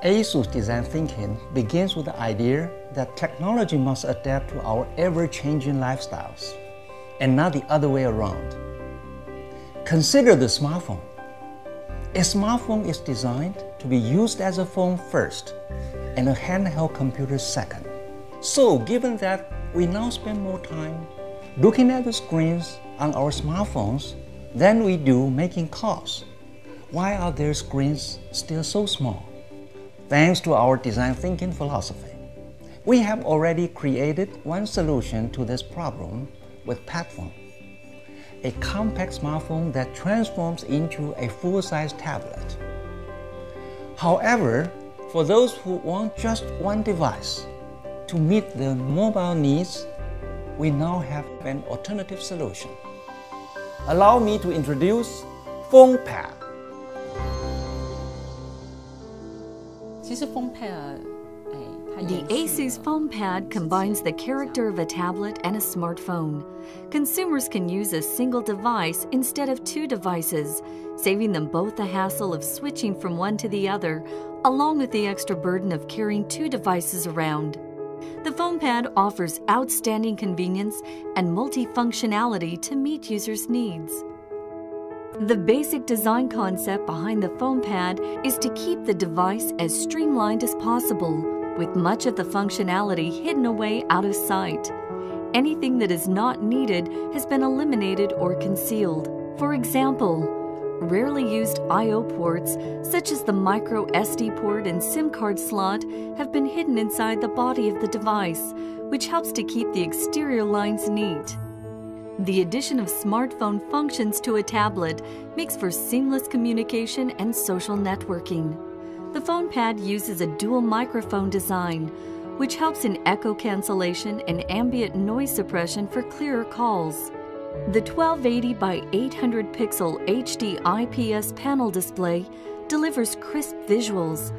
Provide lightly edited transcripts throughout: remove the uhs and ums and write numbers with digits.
ASUS design thinking begins with the idea that technology must adapt to our ever-changing lifestyles, and not the other way around. Consider the smartphone. A smartphone is designed to be used as a phone first, and a handheld computer second. So, given that we now spend more time looking at the screens on our smartphones than we do making calls, why are their screens still so small? Thanks to our design thinking philosophy, we have already created one solution to this problem with PadPhone, a compact smartphone that transforms into a full-size tablet. However, for those who want just one device to meet their mobile needs, we now have an alternative solution. Allow me to introduce PhonePad. The ASUS PhonePad combines the character of a tablet and a smartphone. Consumers can use a single device instead of two devices, saving them both the hassle of switching from one to the other, along with the extra burden of carrying two devices around. The PhonePad offers outstanding convenience and multifunctionality to meet users' needs. The basic design concept behind the PhonePad is to keep the device as streamlined as possible, with much of the functionality hidden away out of sight. Anything that is not needed has been eliminated or concealed. For example, rarely used I/O ports, such as the micro SD port and SIM card slot, have been hidden inside the body of the device, which helps to keep the exterior lines neat. The addition of smartphone functions to a tablet makes for seamless communication and social networking. The PhonePad uses a dual microphone design, which helps in echo cancellation and ambient noise suppression for clearer calls. The 1280 by 800 pixel HD IPS panel display delivers crisp visuals,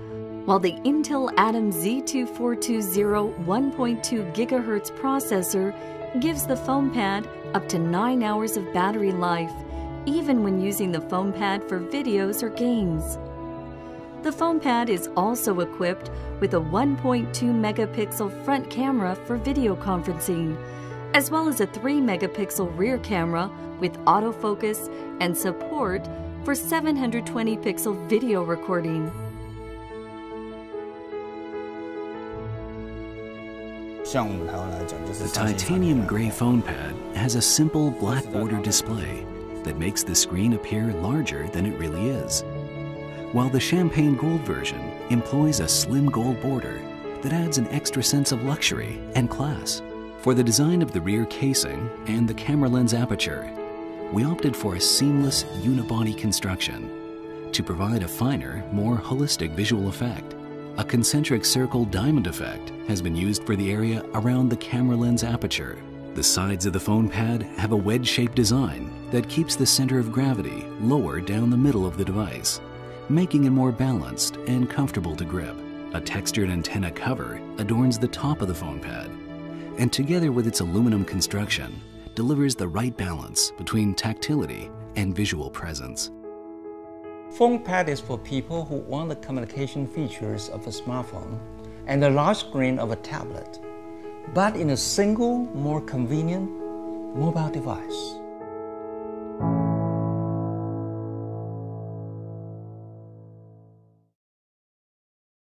while the Intel Atom Z2420 1.2 GHz processor gives the PhonePad up to 9 hours of battery life, even when using the PhonePad for videos or games. The PhonePad is also equipped with a 1.2 megapixel front camera for video conferencing, as well as a 3 megapixel rear camera with autofocus and support for 720 pixel video recording. The titanium gray PhonePad has a simple black border display that makes the screen appear larger than it really is, while the champagne gold version employs a slim gold border that adds an extra sense of luxury and class. For the design of the rear casing and the camera lens aperture, we opted for a seamless unibody construction to provide a finer, more holistic visual effect. A concentric circle diamond effect has been used for the area around the camera lens aperture. The sides of the PhonePad have a wedge-shaped design that keeps the center of gravity lower down the middle of the device, making it more balanced and comfortable to grip. A textured antenna cover adorns the top of the PhonePad, and together with its aluminum construction, delivers the right balance between tactility and visual presence. PhonePad is for people who want the communication features of a smartphone and the large screen of a tablet, but in a single, more convenient mobile device.